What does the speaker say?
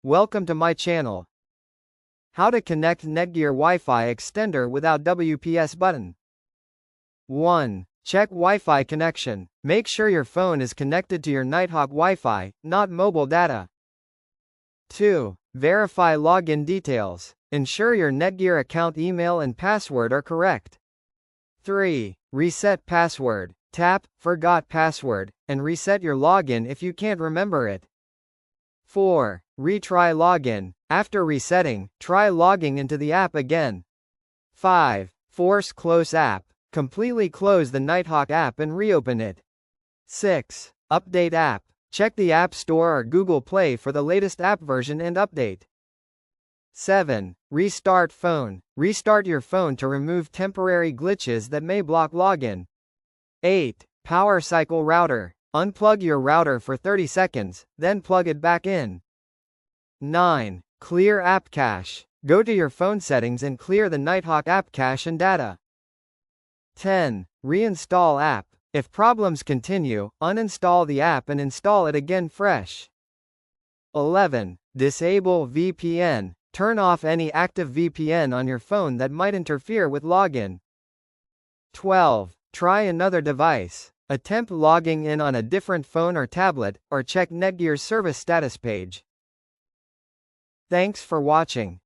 Welcome to my channel. How to connect Netgear Wi-Fi Extender without WPS button. 1. Check Wi-Fi connection. Make sure your phone is connected to your Nighthawk Wi-Fi, not mobile data. 2. Verify login details. Ensure your Netgear account email and password are correct. 3. Reset password. Tap Forgot Password, and reset your login if you can't remember it. 4. Retry login. After resetting, try logging into the app again. 5. Force close app. Completely close the Nighthawk app and reopen it. 6. Update app. Check the App Store or Google Play for the latest app version and update. 7. Restart phone. Restart your phone to remove temporary glitches that may block login. 8. Power cycle router. Unplug your router for 30 seconds, then plug it back in. 9. Clear app cache. Go to your phone settings and clear the Nighthawk app cache and data. 10. Reinstall app. If problems continue, uninstall the app and install it again fresh. 11. Disable VPN. Turn off any active VPN on your phone that might interfere with login. 12. Try another device. Attempt logging in on a different phone or tablet, or check Netgear's service status page. Thanks for watching.